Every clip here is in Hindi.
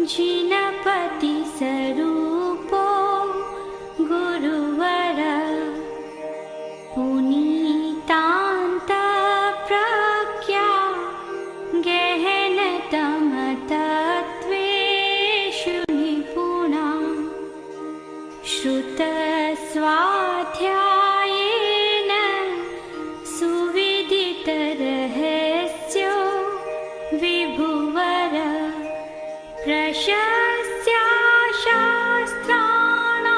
जिनपति स्वरूपो गुरुवर पुनीतान्त प्रज्ञा गहनतमतत्त्वेषु निपुणा श्रुतस्वाध्यायेन सुविदितरहस्यो विभुवर प्रशस्त्या शास्त्राणां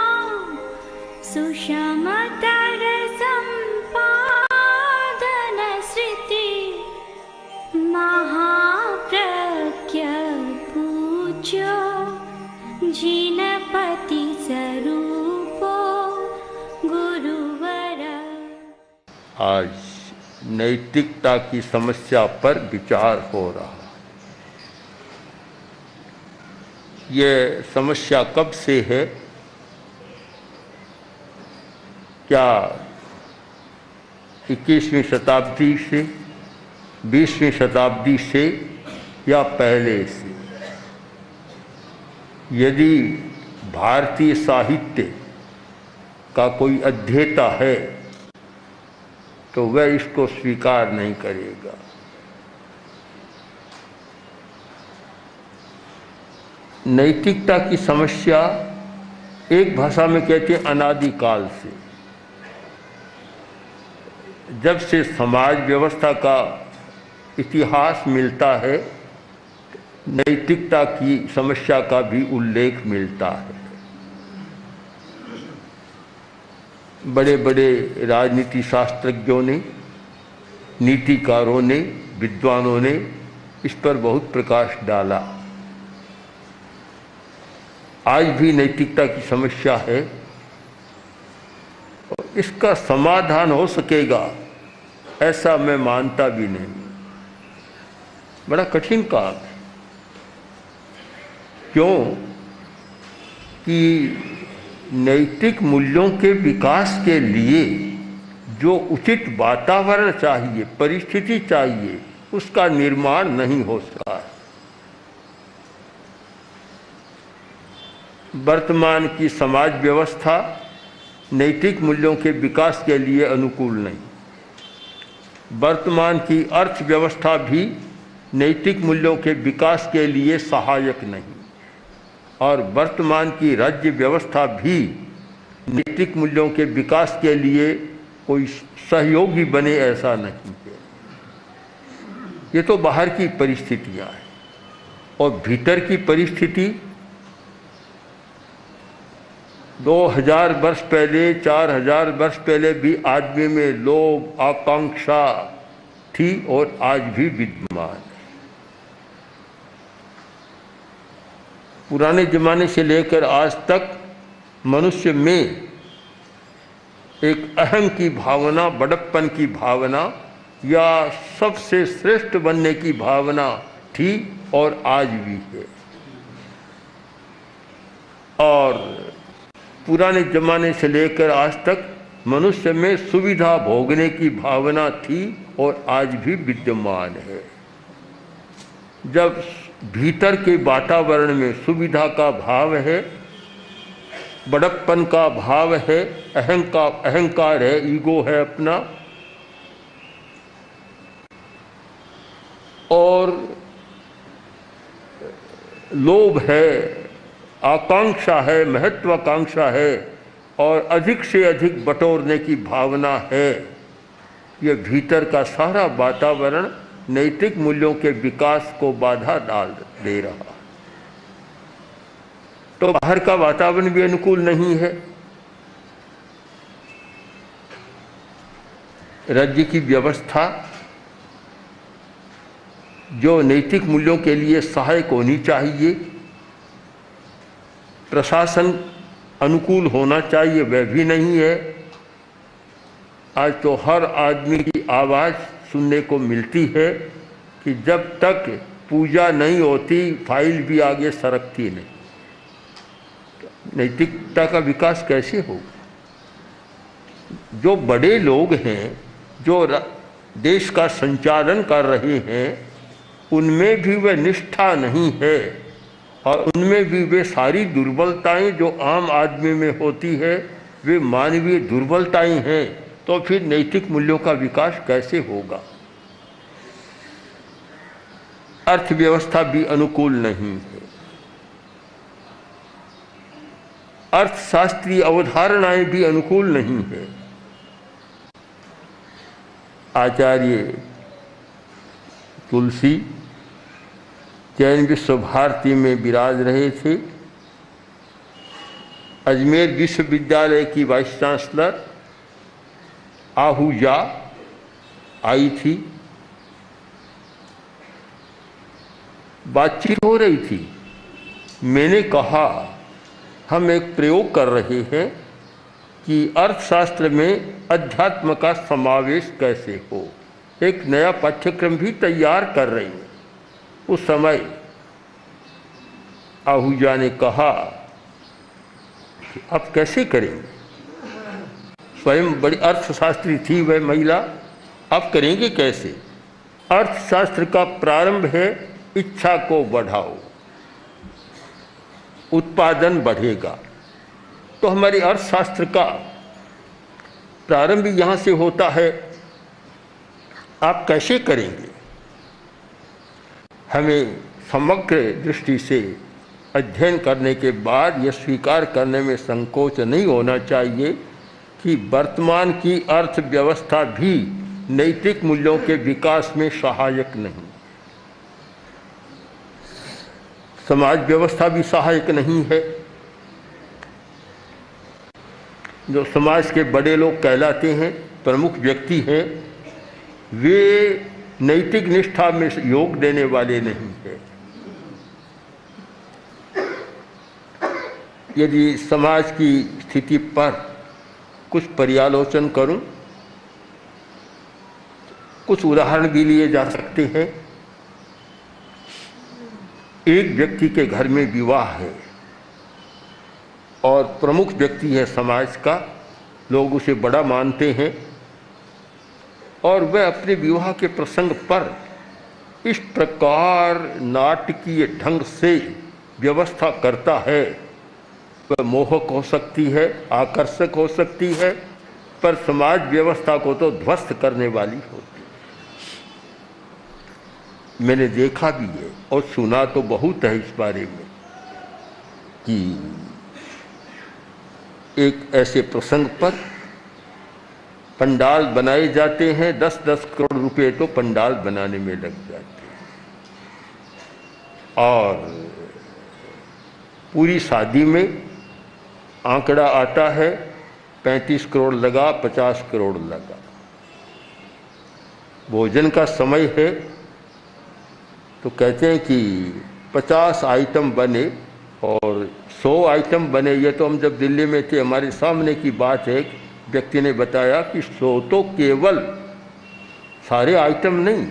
सुषमतरसम्पादनश्रुति महाप्रज्ञ पूज्यो जिनपति स्वरूपो गुरुवर। आज नैतिकता की समस्या पर विचार हो रहा। ये समस्या कब से है? क्या 21वीं शताब्दी से, 20वीं शताब्दी से या पहले से? यदि भारतीय साहित्य का कोई अध्येता है तो वह इसको स्वीकार नहीं करेगा। नैतिकता की समस्या एक भाषा में कहते हैं अनादिकाल से, जब से समाज व्यवस्था का इतिहास मिलता है नैतिकता की समस्या का भी उल्लेख मिलता है। बड़े बड़े राजनीति शास्त्रज्ञों ने, नीतिकारों ने, विद्वानों ने इस पर बहुत प्रकाश डाला। आज भी नैतिकता की समस्या है और इसका समाधान हो सकेगा ऐसा मैं मानता भी नहीं। बड़ा कठिन काम है, क्यों कि नैतिक मूल्यों के विकास के लिए जो उचित वातावरण चाहिए, परिस्थिति चाहिए, उसका निर्माण नहीं हो सका है। वर्तमान की समाज व्यवस्था नैतिक मूल्यों के विकास के लिए अनुकूल नहीं। वर्तमान की अर्थव्यवस्था भी नैतिक मूल्यों के विकास के लिए सहायक नहीं, और वर्तमान की राज्य व्यवस्था भी नैतिक मूल्यों के विकास के लिए कोई सहयोगी बने ऐसा नहीं है। ये तो बाहर की परिस्थितियां हैं, और भीतर की परिस्थिति 2000 वर्ष पहले, 4000 वर्ष पहले भी आदमी में लोभ, आकांक्षा थी और आज भी विद्यमान है। पुराने जमाने से लेकर आज तक मनुष्य में एक अहम की भावना, बड़प्पन की भावना या सबसे श्रेष्ठ बनने की भावना थी और आज भी है। और पुराने जमाने से लेकर आज तक मनुष्य में सुविधा भोगने की भावना थी और आज भी विद्यमान है। जब भीतर के वातावरण में सुविधा का भाव है, बड़प्पन का भाव है, अहंकार है, ईगो है अपना, और लोभ है, आकांक्षा है, महत्वाकांक्षा है, और अधिक से अधिक बटोरने की भावना है, ये भीतर का सारा वातावरण नैतिक मूल्यों के विकास को बाधा डाल दे रहा। तो बाहर का वातावरण भी अनुकूल नहीं है। राज्य की व्यवस्था जो नैतिक मूल्यों के लिए सहायक होनी चाहिए, प्रशासन अनुकूल होना चाहिए, वह भी नहीं है। आज तो हर आदमी की आवाज़ सुनने को मिलती है कि जब तक पूजा नहीं होती फाइल भी आगे सरकती नहीं। नैतिकता का विकास कैसे होगा? जो बड़े लोग हैं, जो देश का संचालन कर रहे हैं, उनमें भी वह निष्ठा नहीं है और उनमें भी वे सारी दुर्बलताएं जो आम आदमी में होती है वे मानवीय दुर्बलताएं हैं, तो फिर नैतिक मूल्यों का विकास कैसे होगा। अर्थव्यवस्था भी अनुकूल नहीं है, अर्थशास्त्रीय अवधारणाएं भी अनुकूल नहीं है। आचार्य तुलसी जैन विश्व भारती में विराज रहे थे। अजमेर विश्वविद्यालय की वाइस चांसलर आहूजा आई थी, बातचीत हो रही थी। मैंने कहा हम एक प्रयोग कर रहे हैं कि अर्थशास्त्र में अध्यात्म का समावेश कैसे हो, एक नया पाठ्यक्रम भी तैयार कर रही हैं। उस समय आहूजा ने कहा कि आप कैसे करेंगे, स्वयं बड़ी अर्थशास्त्री थी वह महिला, आप करेंगे कैसे। अर्थशास्त्र का प्रारंभ है इच्छा को बढ़ाओ, उत्पादन बढ़ेगा। तो हमारे अर्थशास्त्र का प्रारंभ यहाँ से होता है, आप कैसे करेंगे। हमें समग्र दृष्टि से अध्ययन करने के बाद यह स्वीकार करने में संकोच नहीं होना चाहिए कि वर्तमान की अर्थव्यवस्था भी नैतिक मूल्यों के विकास में सहायक नहीं, समाज व्यवस्था भी सहायक नहीं है। जो समाज के बड़े लोग कहलाते हैं, प्रमुख व्यक्ति हैं, वे नैतिक निष्ठा में योग देने वाले नहीं है। यदि समाज की स्थिति पर कुछ पर्यालोचन करूं, कुछ उदाहरण भी लिए जा सकते हैं। एक व्यक्ति के घर में विवाह है और प्रमुख व्यक्ति है समाज का, लोग उसे बड़ा मानते हैं और वह अपने विवाह के प्रसंग पर इस प्रकार नाटकीय ढंग से व्यवस्था करता है, वह मोहक हो सकती है, आकर्षक हो सकती है, पर समाज व्यवस्था को तो ध्वस्त करने वाली होती है। मैंने देखा भी है और सुना तो बहुत है इस बारे में कि एक ऐसे प्रसंग पर पंडाल बनाए जाते हैं, 10-10 करोड़ रुपए तो पंडाल बनाने में लग जाते हैं और पूरी शादी में आंकड़ा आता है 35 करोड़ लगा, 50 करोड़ लगा। भोजन का समय है तो कहते हैं कि 50 आइटम बने और 100 आइटम बने। ये तो हम जब दिल्ली में थे हमारे सामने की बात है, व्यक्ति ने बताया कि 100 तो केवल सारे आइटम नहीं,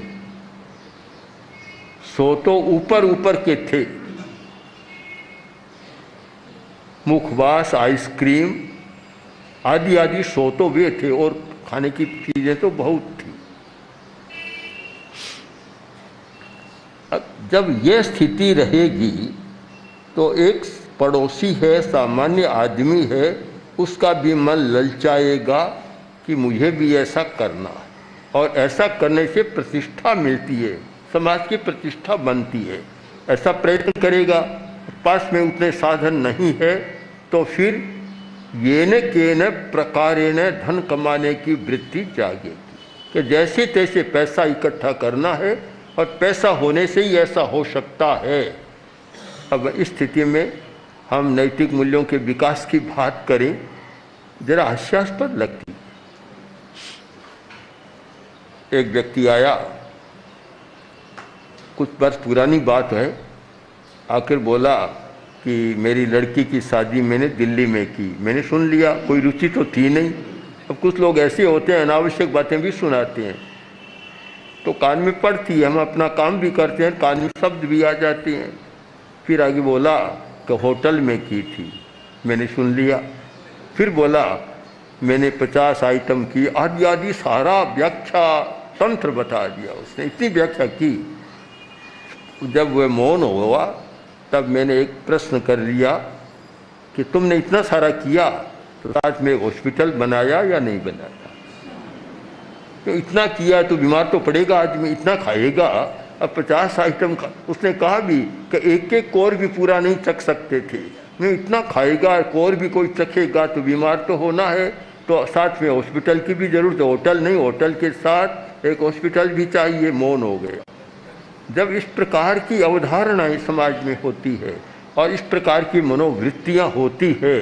100 तो ऊपर ऊपर के थे, मुखवास, आइसक्रीम आदि आदि 100 तो वे थे और खाने की चीज़ें तो बहुत थी। अब जब यह स्थिति रहेगी तो एक पड़ोसी है, सामान्य आदमी है, उसका भी मन ललचाएगा कि मुझे भी ऐसा करना है और ऐसा करने से प्रतिष्ठा मिलती है, समाज की प्रतिष्ठा बनती है, ऐसा प्रयत्न करेगा। पास में उतने साधन नहीं है तो फिर येन केन प्रकारेण धन कमाने की वृत्ति जागेगी कि जैसे तैसे पैसा इकट्ठा करना है और पैसा होने से ही ऐसा हो सकता है। अब इस स्थिति में हम नैतिक मूल्यों के विकास की बात करें, जरा हास्यास्पद लगती। एक व्यक्ति आया, कुछ वर्ष पुरानी बात है, आखिर बोला कि मेरी लड़की की शादी मैंने दिल्ली में की। मैंने सुन लिया, कोई रुचि तो थी नहीं। अब कुछ लोग ऐसे होते हैं अनावश्यक बातें भी सुनाते हैं तो कान में पड़ती है, हम अपना काम भी करते हैं, कान में शब्द भी आ जाते हैं। फिर आगे बोला कि होटल में की थी, मैंने सुन लिया। फिर बोला मैंने 50 आइटम की, आदि आदि सारा व्याख्या तंत्र बता दिया उसने, इतनी व्याख्या की। जब वह मौन हुआ तब मैंने एक प्रश्न कर लिया कि तुमने इतना सारा किया तो साथ में हॉस्पिटल बनाया या नहीं बनाया? तो इतना किया तो बीमार तो पड़ेगा आदमी, इतना खाएगा, अब 50 आइटम खा। उसने कहा भी कि एक एक कोर भी पूरा नहीं चख सकते थे। नहीं, इतना खाएगा, कोर भी कोई चखेगा तो बीमार तो होना है, तो साथ में हॉस्पिटल की भी जरूरत है। होटल नहीं, होटल के साथ एक हॉस्पिटल भी चाहिए। मौन हो गया। जब इस प्रकार की अवधारणाएं समाज में होती है और इस प्रकार की मनोवृत्तियां होती है,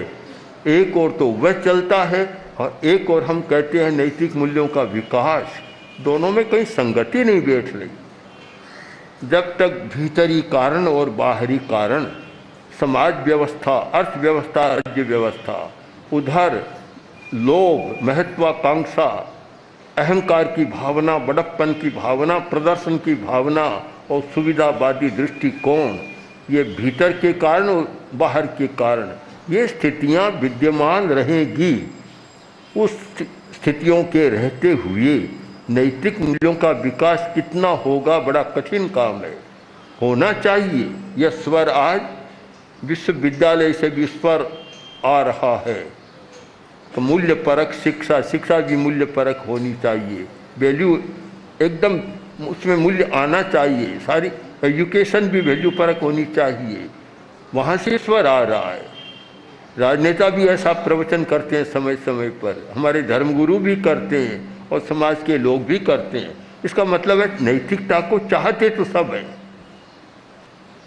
एक और तो वह चलता है और एक और हम कहते हैं नैतिक मूल्यों का विकास, दोनों में कहीं संगति नहीं बैठ रही। जब तक भीतरी कारण और बाहरी कारण, समाज व्यवस्था, अर्थव्यवस्था, राज्य व्यवस्था, उधर लोभ, महत्वाकांक्षा, अहंकार की भावना, बड़प्पन की भावना, प्रदर्शन की भावना और सुविधावादी दृष्टिकोण, ये भीतर के कारण और बाहर के कारण, ये स्थितियां विद्यमान रहेगी। उस स्थितियों के रहते हुए नैतिक मूल्यों का विकास कितना होगा, बड़ा कठिन काम है। होना चाहिए। यह स्वर आज विश्वविद्यालय से भी स्वर आ रहा है। तो मूल्य परक शिक्षा, शिक्षा भी मूल्य परक होनी चाहिए। वैल्यू एकदम उसमें मूल्य आना चाहिए। सारी एजुकेशन भी वैल्यू परक होनी चाहिए। वहाँ से स्वर आ रहा है। राजनेता भी ऐसा प्रवचन करते हैं समय समय पर, हमारे धर्मगुरु भी करते हैं और समाज के लोग भी करते हैं। इसका मतलब है नैतिकता को चाहते तो सब हैं,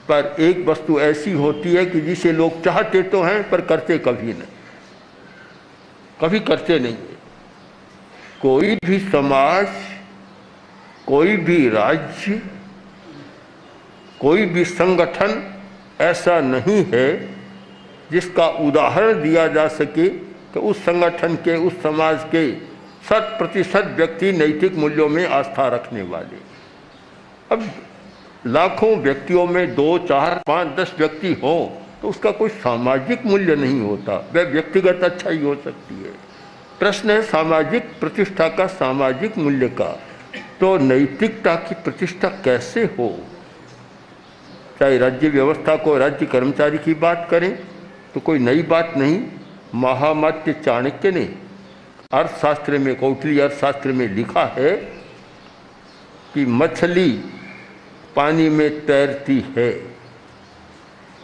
पर एक वस्तु ऐसी होती है कि जिसे लोग चाहते तो हैं पर करते कभी नहीं, कभी करते नहीं है। कोई भी समाज, कोई भी राज्य, कोई भी संगठन ऐसा नहीं है जिसका उदाहरण दिया जा सके कि उस संगठन के, उस समाज के 100% व्यक्ति नैतिक मूल्यों में आस्था रखने वाले। अब लाखों व्यक्तियों में 2, 4, 5, 10 व्यक्ति हों तो उसका कोई सामाजिक मूल्य नहीं होता, वह व्यक्तिगत अच्छाई हो सकती है। प्रश्न है सामाजिक प्रतिष्ठा का, सामाजिक मूल्य का। तो नैतिकता की प्रतिष्ठा कैसे हो? चाहे राज्य व्यवस्था को, राज्य कर्मचारी की बात करें तो कोई नई बात नहीं। महामात्य चाणक्य ने अर्थशास्त्र में, कौटिल्य अर्थशास्त्र में लिखा है कि मछली पानी में तैरती है,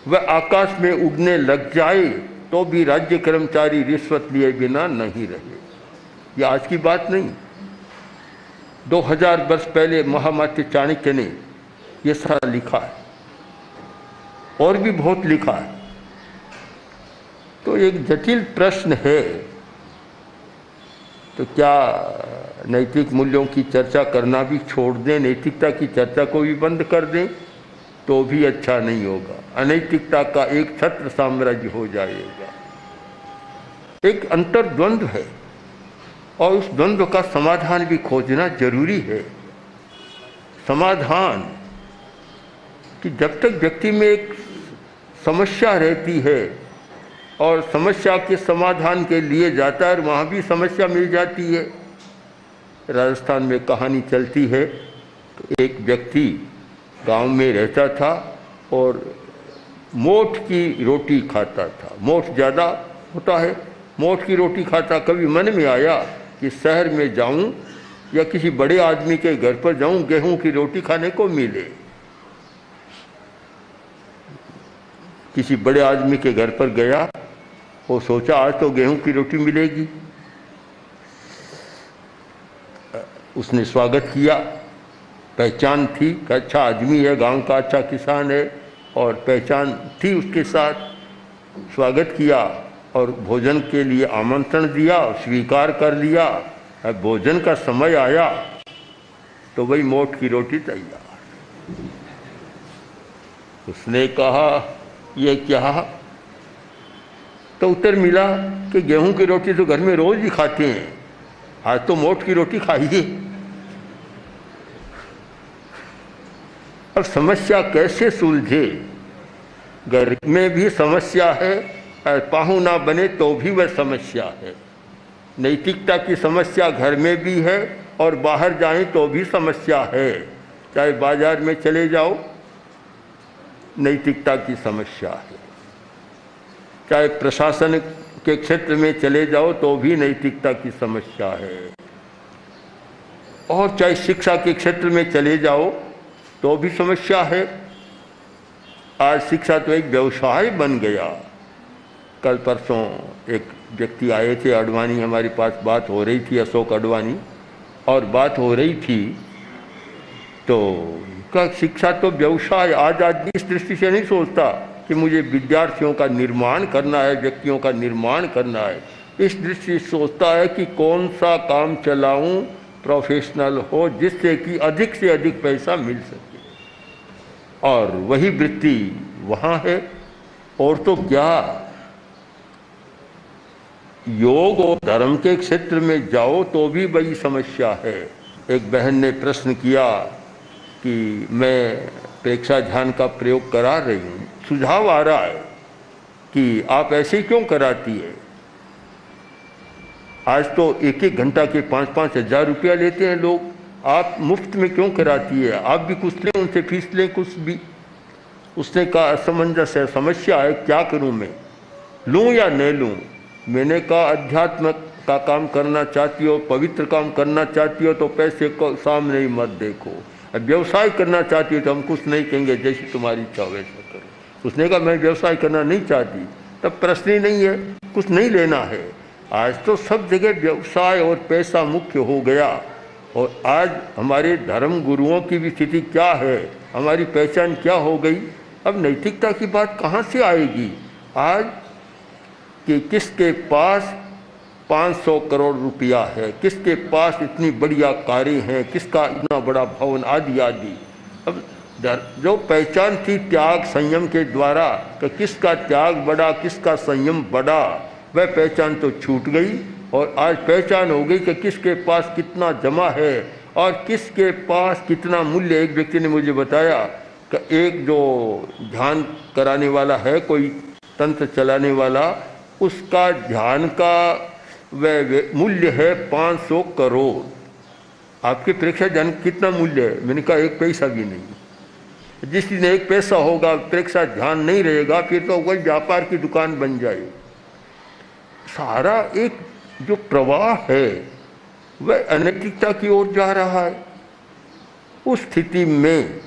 वह आकाश में उड़ने लग जाए तो भी राज्य कर्मचारी रिश्वत लिए बिना नहीं रहे। यह आज की बात नहीं, 2000 वर्ष पहले महामात्य चाणक्य ने यह सारा लिखा है और भी बहुत लिखा है। तो एक जटिल प्रश्न है, तो क्या नैतिक मूल्यों की चर्चा करना भी छोड़ दें, नैतिकता की चर्चा को भी बंद कर दें? तो भी अच्छा नहीं होगा। अनैतिकता का एक छत्र साम्राज्य हो जाएगा। एक अंतर्द्वंद्व है और उस द्वंद्व का समाधान भी खोजना जरूरी है। समाधान कि जब तक व्यक्ति में एक समस्या रहती है और समस्या के समाधान के लिए जाता है, वहाँ भी समस्या मिल जाती है। राजस्थान में कहानी चलती है तो एक व्यक्ति गांव में रहता था और मोठ की रोटी खाता था। मोठ ज़्यादा होता है, मोठ की रोटी खाता। कभी मन में आया कि शहर में जाऊं या किसी बड़े आदमी के घर पर जाऊं, गेहूं की रोटी खाने को मिले। किसी बड़े आदमी के घर पर गया, वो सोचा आज तो गेहूं की रोटी मिलेगी। उसने स्वागत किया, पहचान थी कि अच्छा आदमी है, गांव का अच्छा किसान है और पहचान थी उसके साथ। स्वागत किया और भोजन के लिए आमंत्रण दिया, स्वीकार कर लिया। अब भोजन का समय आया तो वही मोठ की रोटी तैयार। उसने कहा ये क्या? तो उत्तर मिला कि गेहूं की रोटी तो घर में रोज ही खाते हैं, आज तो मोठ की रोटी खाइए। अब समस्या कैसे सुलझे? घर में भी समस्या है, पाहु ना बने तो भी वह समस्या है। नैतिकता की समस्या घर में भी है और बाहर जाएं तो भी समस्या है। चाहे बाजार में चले जाओ, नैतिकता की समस्या है। चाहे प्रशासन के क्षेत्र में चले जाओ तो भी नैतिकता की समस्या है, और चाहे शिक्षा के क्षेत्र में चले जाओ तो भी समस्या है। आज शिक्षा तो एक व्यवसाय बन गया। कल परसों एक व्यक्ति आए थे, अडवाणी, हमारे पास बात हो रही थी, अशोक अडवाणी, और बात हो रही थी तो का शिक्षा तो व्यवसाय। आज आदमी इस दृष्टि से नहीं सोचता कि मुझे विद्यार्थियों का निर्माण करना है, व्यक्तियों का निर्माण करना है। इस दृष्टि से सोचता है कि कौन सा काम चलाऊं प्रोफेशनल हो जिससे कि अधिक से अधिक पैसा मिल सके, और वही वृत्ति वहाँ है। और तो क्या, योग और धर्म के क्षेत्र में जाओ तो भी बड़ी समस्या है। एक बहन ने प्रश्न किया कि मैं प्रेक्षा ध्यान का प्रयोग करा रही हूँ, सुझाव आ रहा है कि आप ऐसे क्यों कराती है। आज तो एक एक घंटा के 5-5 हज़ार रुपया लेते हैं लोग, आप मुफ्त में क्यों कराती है। आप भी कुछ लें, उनसे फीस लें कुछ भी। उसने कहा असमंजस है, समस्या है, क्या करूं मैं, लूं या नहीं लूं। मैंने कहा अध्यात्म का काम करना चाहती हो, पवित्र काम करना चाहती हो तो पैसे को सामने ही मत देखो। अब व्यवसाय करना चाहती हो तो हम कुछ नहीं कहेंगे, जैसी तुम्हारी इच्छा वैसा करो। उसने कहा मैं व्यवसाय करना नहीं चाहती, तब प्रश्न ही नहीं है, कुछ नहीं लेना है। आज तो सब जगह व्यवसाय और पैसा मुख्य हो गया। और आज हमारे धर्म गुरुओं की भी स्थिति क्या है, हमारी पहचान क्या हो गई। अब नैतिकता की बात कहाँ से आएगी। आज कि किसके पास 500 करोड़ रुपया है, किसके पास इतनी बढ़िया कारें हैं, किसका इतना बड़ा भवन, आदि आदि। अब जो पहचान थी त्याग संयम के द्वारा कि किसका त्याग बड़ा, किसका संयम बड़ा, वह पहचान तो छूट गई। और आज पहचान हो गई कि किसके पास कितना जमा है और किसके पास कितना मूल्य। एक व्यक्ति ने मुझे बताया कि एक जो ध्यान कराने वाला है, कोई तंत्र चलाने वाला, उसका ध्यान का वह मूल्य है 500 करोड़। आपके प्रेक्षा ध्यान कितना मूल्य है। मैंने कहा 1 पैसा भी नहीं। जिस दिन 1 पैसा होगा, प्रेक्षा ध्यान नहीं रहेगा, फिर तो वही व्यापार की दुकान बन जाए। सारा एक जो प्रवाह है वह अनैतिकता की ओर जा रहा है। उस स्थिति में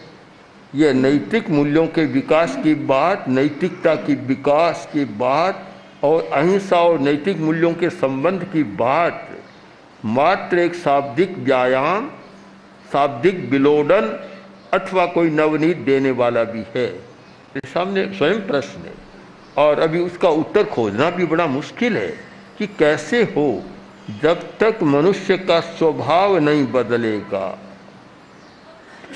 यह नैतिक मूल्यों के विकास की बात, नैतिकता की विकास की बात और अहिंसा और नैतिक मूल्यों के संबंध की बात मात्र एक शाब्दिक व्यायाम, शाब्दिक विलोडन अथवा कोई नवनीत देने वाला भी है। सामने स्वयं प्रश्न है और अभी उसका उत्तर खोजना भी बड़ा मुश्किल है कि कैसे हो। जब तक मनुष्य का स्वभाव नहीं बदलेगा,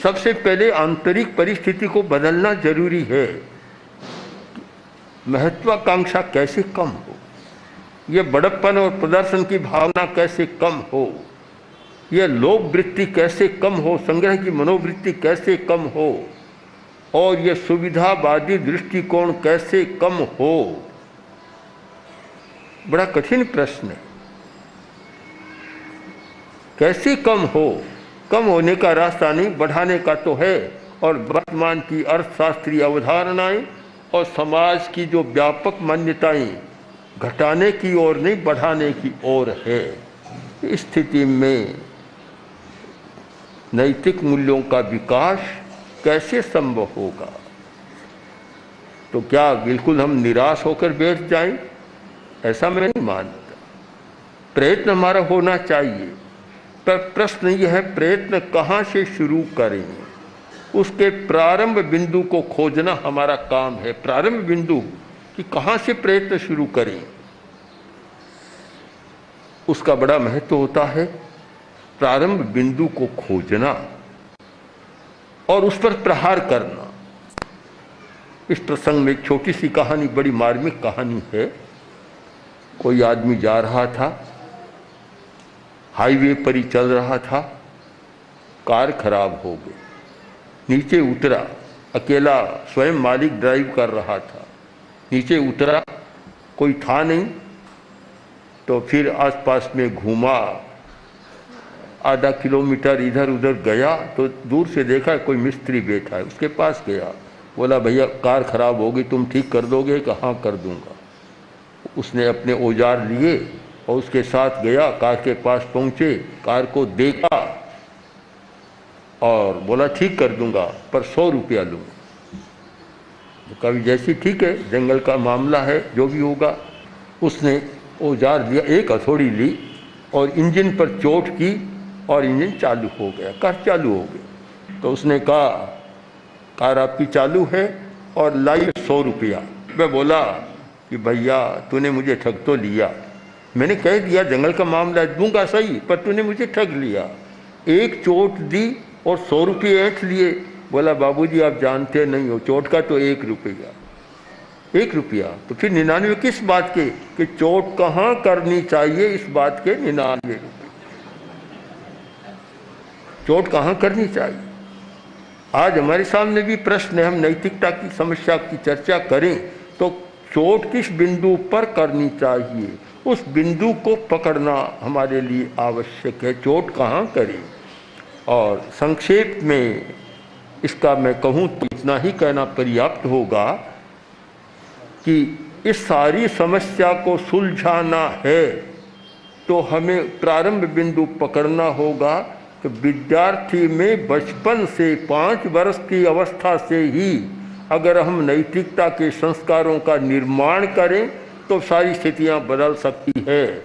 सबसे पहले आंतरिक परिस्थिति को बदलना जरूरी है। महत्वाकांक्षा कैसे कम हो, यह बड़प्पन और प्रदर्शन की भावना कैसे कम हो, यह लोभ वृत्ति कैसे कम हो, संग्रह की मनोवृत्ति कैसे कम हो, और यह सुविधावादी दृष्टिकोण कैसे कम हो। बड़ा कठिन प्रश्न है। कैसे कम हो। कम होने का रास्ता नहीं, बढ़ाने का तो है। और वर्तमान की अर्थशास्त्रीय अवधारणाएं और समाज की जो व्यापक मान्यताएं घटाने की ओर नहीं, बढ़ाने की ओर है। इस स्थिति में नैतिक मूल्यों का विकास कैसे संभव होगा। तो क्या बिल्कुल हम निराश होकर बैठ जाएं? ऐसा मैं नहीं मानता। प्रयत्न हमारा होना चाहिए, पर प्रश्न यह है प्रयत्न कहाँ से शुरू करें। उसके प्रारंभ बिंदु को खोजना हमारा काम है। प्रारंभ बिंदु कि कहाँ से प्रयत्न शुरू करें, उसका बड़ा महत्व होता है। प्रारंभ बिंदु को खोजना और उस पर प्रहार करना। इस प्रसंग में एक छोटी सी कहानी, बड़ी मार्मिक कहानी है। कोई आदमी जा रहा था, हाईवे पर ही चल रहा था, कार खराब हो गई, नीचे उतरा, अकेला स्वयं मालिक ड्राइव कर रहा था। नीचे उतरा, कोई था नहीं, तो फिर आसपास में घूमा, आधा किलोमीटर इधर उधर गया तो दूर से देखा कोई मिस्त्री बैठा है, उसके पास गया, बोला भैया कार खराब होगी, तुम ठीक कर दोगे? कि हाँ कर दूंगा। उसने अपने औजार लिए और उसके साथ गया, कार के पास पहुंचे, कार को देखा और बोला ठीक कर दूंगा पर 100 रुपया लूँगा। कभी जैसी ठीक है, जंगल का मामला है, जो भी होगा। उसने औजार लिया, एक हथौड़ी ली और इंजन पर चोट की और इंजन चालू हो गया, कार चालू हो गई। तो उसने कहा कार आपकी चालू है और लाइए 100 रुपया। मैं बोला कि भैया तूने मुझे ठग तो लिया, मैंने कह दिया जंगल का मामला दूंगा सही, पर तूने मुझे ठग लिया। एक चोट दी और 100 रुपये ऐंठ लिए। बोला बाबूजी आप जानते नहीं हो, चोट का तो 1 रुपया, 1 रुपया। तो फिर 99 किस बात के कि चोट कहाँ करनी चाहिए, इस बात के 99 रुपये। चोट कहाँ करनी चाहिए। आज हमारे सामने भी प्रश्न है, हम नैतिकता की समस्या की चर्चा करें तो चोट किस बिंदु पर करनी चाहिए, उस बिंदु को पकड़ना हमारे लिए आवश्यक है। चोट कहाँ करें। और संक्षेप में इसका मैं कहूँ तो इतना ही कहना पर्याप्त होगा कि इस सारी समस्या को सुलझाना है तो हमें प्रारंभ बिंदु पकड़ना होगा कि विद्यार्थी में बचपन से 5 वर्ष की अवस्था से ही अगर हम नैतिकता के संस्कारों का निर्माण करें तो सारी स्थितियां बदल सकती है।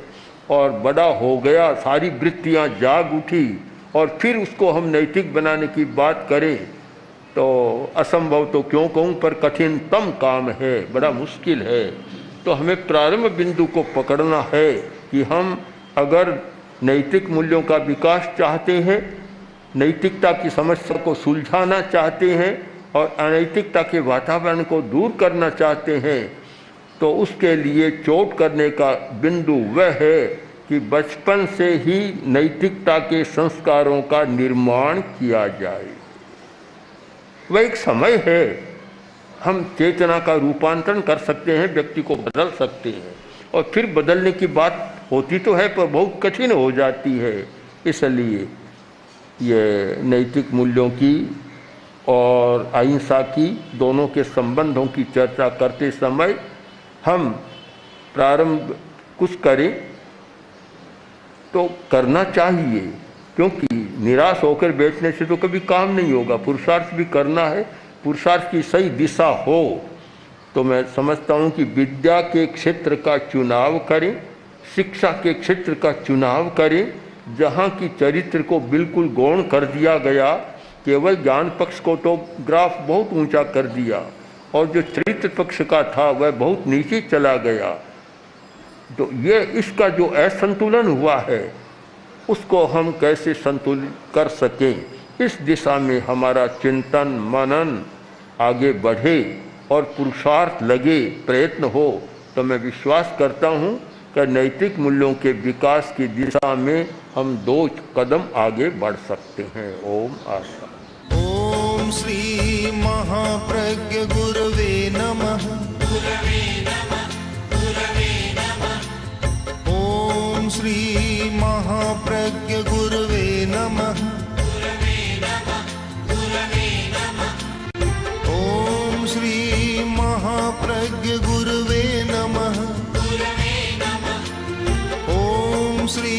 और बड़ा हो गया, सारी वृत्तियां जाग उठी और फिर उसको हम नैतिक बनाने की बात करें तो असंभव तो क्यों कहूँ, पर कठिनतम काम है, बड़ा मुश्किल है। तो हमें प्रारंभ बिंदु को पकड़ना है कि हम अगर नैतिक मूल्यों का विकास चाहते हैं, नैतिकता की समस्या को सुलझाना चाहते हैं और अनैतिकता के वातावरण को दूर करना चाहते हैं, तो उसके लिए चोट करने का बिंदु वह है कि बचपन से ही नैतिकता के संस्कारों का निर्माण किया जाए। वह एक समय है, हम चेतना का रूपांतरण कर सकते हैं, व्यक्ति को बदल सकते हैं और फिर बदलने की बात होती तो है पर बहुत कठिन हो जाती है। इसलिए ये नैतिक मूल्यों की और अहिंसा की दोनों के संबंधों की चर्चा करते समय हम प्रारंभ कुछ करें तो करना चाहिए, क्योंकि निराश होकर बैठने से तो कभी काम नहीं होगा। पुरुषार्थ भी करना है, पुरुषार्थ की सही दिशा हो तो मैं समझता हूँ कि विद्या के क्षेत्र का चुनाव करें, शिक्षा के क्षेत्र का चुनाव करें, जहाँ की चरित्र को बिल्कुल गौण कर दिया गया, केवल ज्ञान पक्ष को तो ग्राफ बहुत ऊंचा कर दिया और जो चरित्र पक्ष का था वह बहुत नीचे चला गया। तो ये इसका जो असंतुलन हुआ है उसको हम कैसे संतुलित कर सकें, इस दिशा में हमारा चिंतन मनन आगे बढ़े और पुरुषार्थ लगे, प्रयत्न हो, तो मैं विश्वास करता हूँ कि नैतिक मूल्यों के विकास की दिशा में हम 2 कदम आगे बढ़ सकते हैं। ओम आशा। ओम श्री महाप्रज्ञ गुरवे नमः। ओम श्री महाप्रज्ञ गुरवे नमः। ओम श्री महाप्रज्ञ गुरवे नमः। ओम श्री